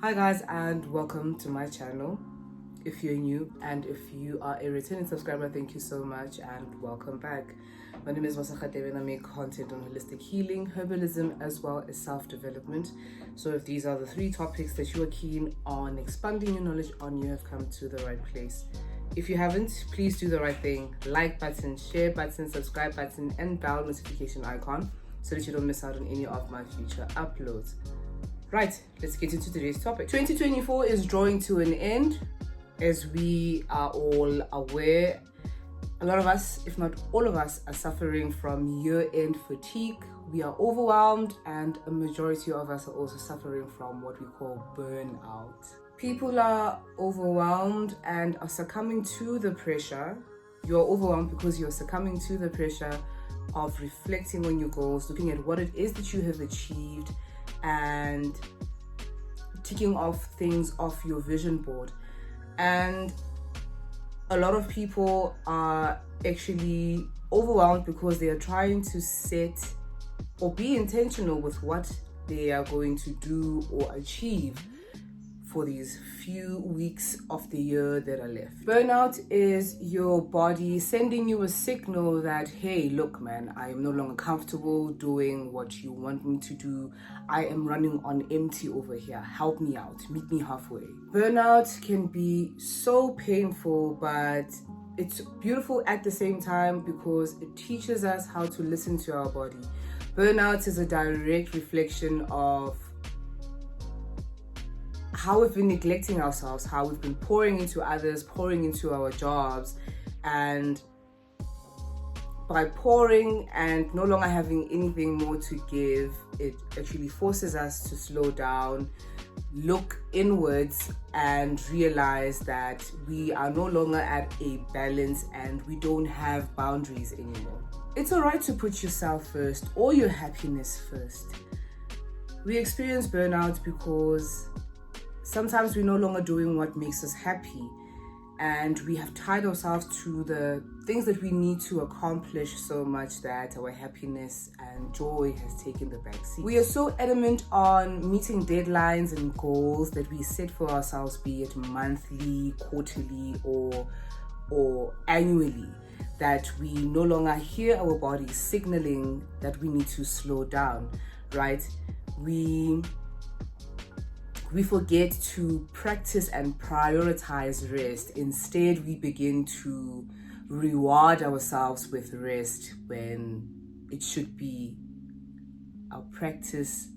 Hi guys, and welcome to my channel. If you're new and if you are a returning subscriber, thank you so much and welcome back. My name is Masakhatewe and I make content on holistic healing, herbalism, as well as self-development. So if these are the three topics that you are keen on expanding your knowledge on, you have come to the right place. If you haven't, please do the right thing. Like button, share button, subscribe button, and bell notification icon so that you don't miss out on any of my future uploads. Right, let's get into today's topic. 2024 is drawing to an end. As we are all aware, a lot of us, if not all of us, are suffering from year-end fatigue. We are overwhelmed, and a majority of us are also suffering from what we call burnout. People are overwhelmed and are succumbing to the pressure. You're overwhelmed because you're succumbing to the pressure of reflecting on your goals, looking at what it is that you have achieved, and ticking off things off your vision board. And a lot of people are actually overwhelmed because they are trying to set or be intentional with what they are going to do or achieve for these few weeks of the year that are left. Burnout is your body sending you a signal that, hey, look, man, I am no longer comfortable doing what you want me to do. I am running on empty over here. Help me out. Meet me halfway. Burnout can be so painful, but it's beautiful at the same time because it teaches us how to listen to our body. Burnout is a direct reflection of how we've been neglecting ourselves, how we've been pouring into others, pouring into our jobs, and by pouring and no longer having anything more to give, it actually forces us to slow down, look inwards, and realize that we are no longer at a balance and we don't have boundaries anymore. It's all right to put yourself first or your happiness first. We experience burnout because sometimes we're no longer doing what makes us happy, and we have tied ourselves to the things that we need to accomplish so much that our happiness and joy has taken the back seat. We are so adamant on meeting deadlines and goals that we set for ourselves, be it monthly, quarterly, or annually, that we no longer hear our bodies signaling that we need to slow down, right? We forget to practice and prioritize rest. Instead, we begin to reward ourselves with rest when it should be a practice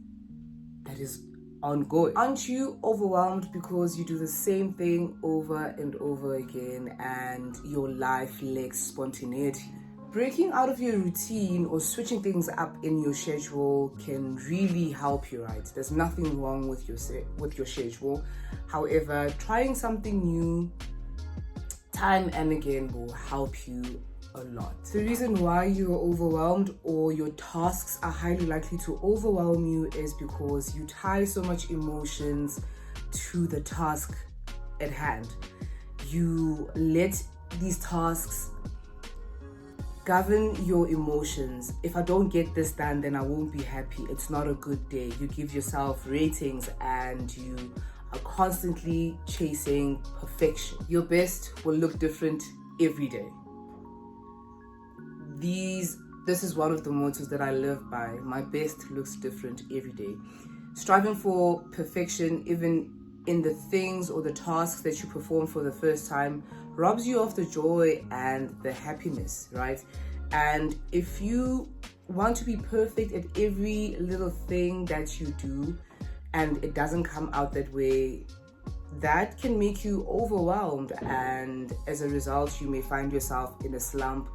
that is ongoing. Aren't you overwhelmed because you do the same thing over and over again and your life lacks spontaneity? Breaking out of your routine or switching things up in your schedule can really help you, right? There's nothing wrong with your schedule. However, trying something new time and again will help you a lot. The reason why you're overwhelmed or your tasks are highly likely to overwhelm you is because you tie so much emotions to the task at hand. You let these tasks govern your emotions. If I don't get this done, then I won't be happy. It's not a good day. You give yourself ratings and you are constantly chasing perfection. Your best will look different every day. This is one of the mottos that I live by. My best looks different every day. Striving for perfection, even in the things or the tasks that you perform for the first time, robs you of the joy and the happiness, right? And if you want to be perfect at every little thing that you do and it doesn't come out that way, that can make you overwhelmed, and as a result you may find yourself in a slump,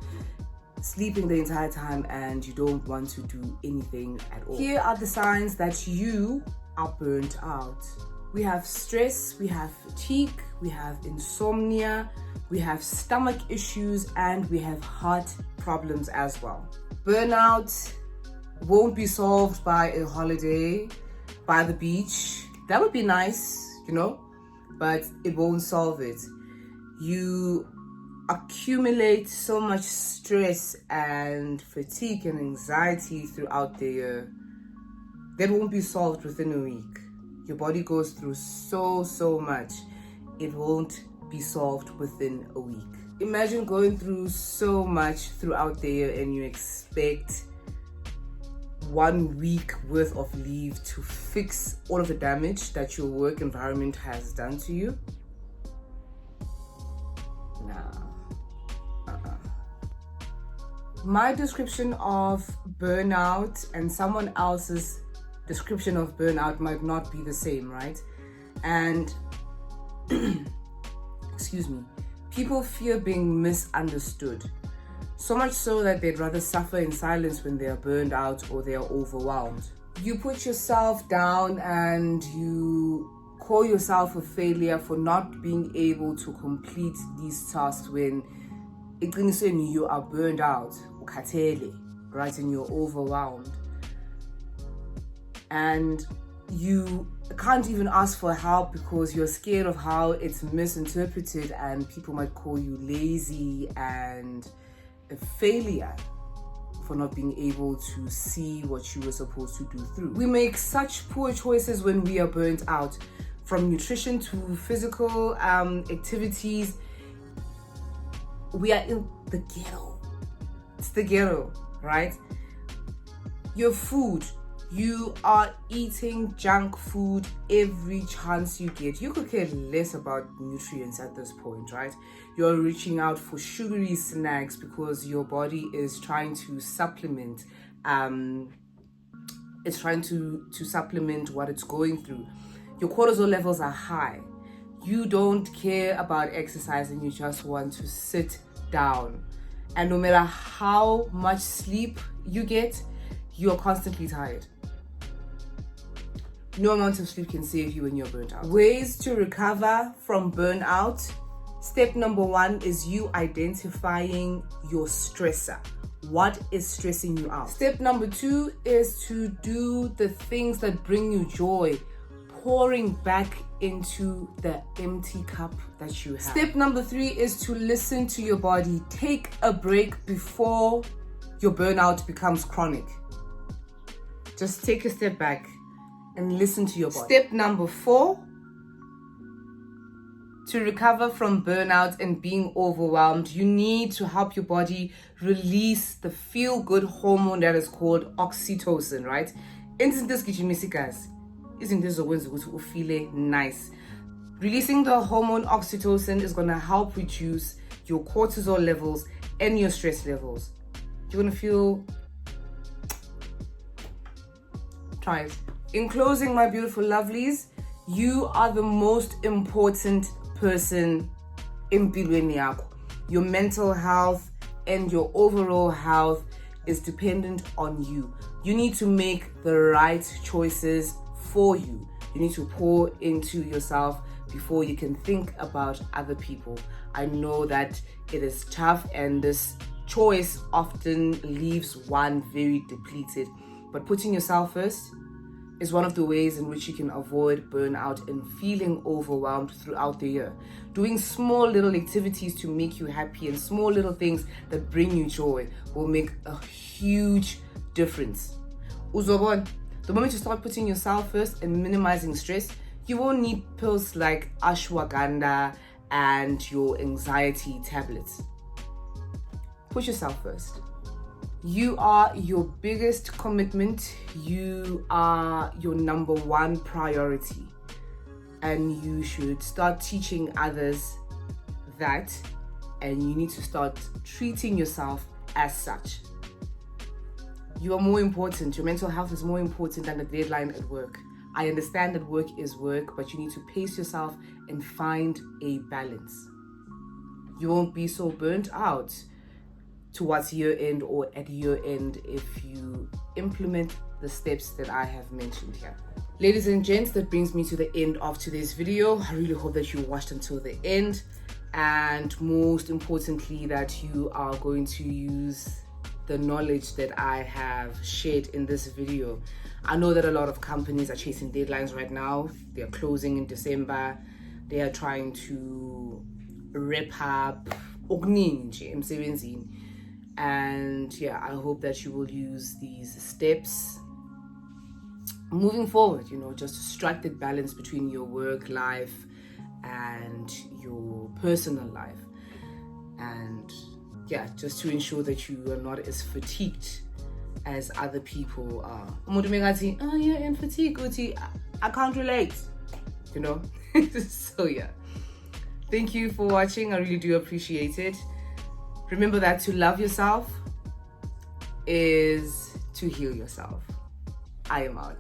sleeping the entire time, and you don't want to do anything at all. Here are the signs that you are burnt out. We have stress, we have fatigue, we have insomnia, we have stomach issues, and we have heart problems as well. Burnout won't be solved by a holiday by the beach. That would be nice, but it won't solve it. You accumulate so much stress and fatigue and anxiety throughout the year that won't be solved within a week. Your body goes through so much. It won't be solved within a week. Imagine going through so much throughout the year and you expect 1 week worth of leave to fix all of the damage that your work environment has done to you. My description of burnout and someone else's description of burnout might not be the same, right? And excuse me, people fear being misunderstood, so much so that they'd rather suffer in silence when they are burned out or they are overwhelmed. You put yourself down and you call yourself a failure for not being able to complete these tasks when you are burned out, right, and you're overwhelmed. And you can't even ask for help because you're scared of how it's misinterpreted and people might call you lazy and a failure for not being able to see what you were supposed to do through. We make such poor choices when we are burnt out, from nutrition to physical activities. We are in the ghetto. It's the ghetto, right? Your food, you are eating junk food every chance you get. You could care less about nutrients at this point, right? You're reaching out for sugary snacks because your body is trying to supplement. It's trying to supplement what it's going through. Your cortisol levels are high. You don't care about exercising. You just want to sit down. And no matter how much sleep you get, you're constantly tired. No amount of sleep can save you when you're burnt out. Ways to recover from burnout. Step number 1 is you identifying your stressor. What is stressing you out? Step number 2 is to do the things that bring you joy, pouring back into the empty cup that you have. Step number 3 is to listen to your body. Take a break before your burnout becomes chronic. Just take a step back and listen to your body. Step number 4, to recover from burnout and being overwhelmed, you need to help your body release the feel-good hormone that is called oxytocin, right? Isn't this a feel nice? Releasing the hormone oxytocin is going to help reduce your cortisol levels and your stress levels. You're going to feel... Try it. In closing, my beautiful lovelies, you are the most important person in empilweni yakho. Your mental health and your overall health is dependent on you. You need to make the right choices for you. You need to pour into yourself before you can think about other people. I know that it is tough and this choice often leaves one very depleted, but putting yourself first is one of the ways in which you can avoid burnout and feeling overwhelmed throughout the year. Doing small little activities to make you happy and small little things that bring you joy will make a huge difference. Uzobon, the moment you start putting yourself first and minimizing stress, you won't need pills like ashwagandha and your anxiety tablets. Put yourself first. You are your biggest commitment. You are your number 1 priority. And you should start teaching others that, and you need to start treating yourself as such. You are more important. Your mental health is more important than the deadline at work. I understand that work is work, but you need to pace yourself and find a balance. You won't be so burnt out towards year end or at year end if you implement the steps that I have mentioned here. Ladies and gents, that brings me to the end of today's video. I really hope that you watched until the end, and most importantly that you are going to use the knowledge that I have shared in this video. I know that a lot of companies are chasing deadlines right now. They are closing in December. They are trying to wrap up and yeah, I hope that you will use these steps moving forward, you know, just to strike that balance between your work life and your personal life. And yeah, just to ensure that you are not as fatigued as other people are. Oh, you're in fatigue, Uti. I can't relate, you know. So yeah, thank you for watching. I really do appreciate it. Remember that to love yourself is to heal yourself. I am out.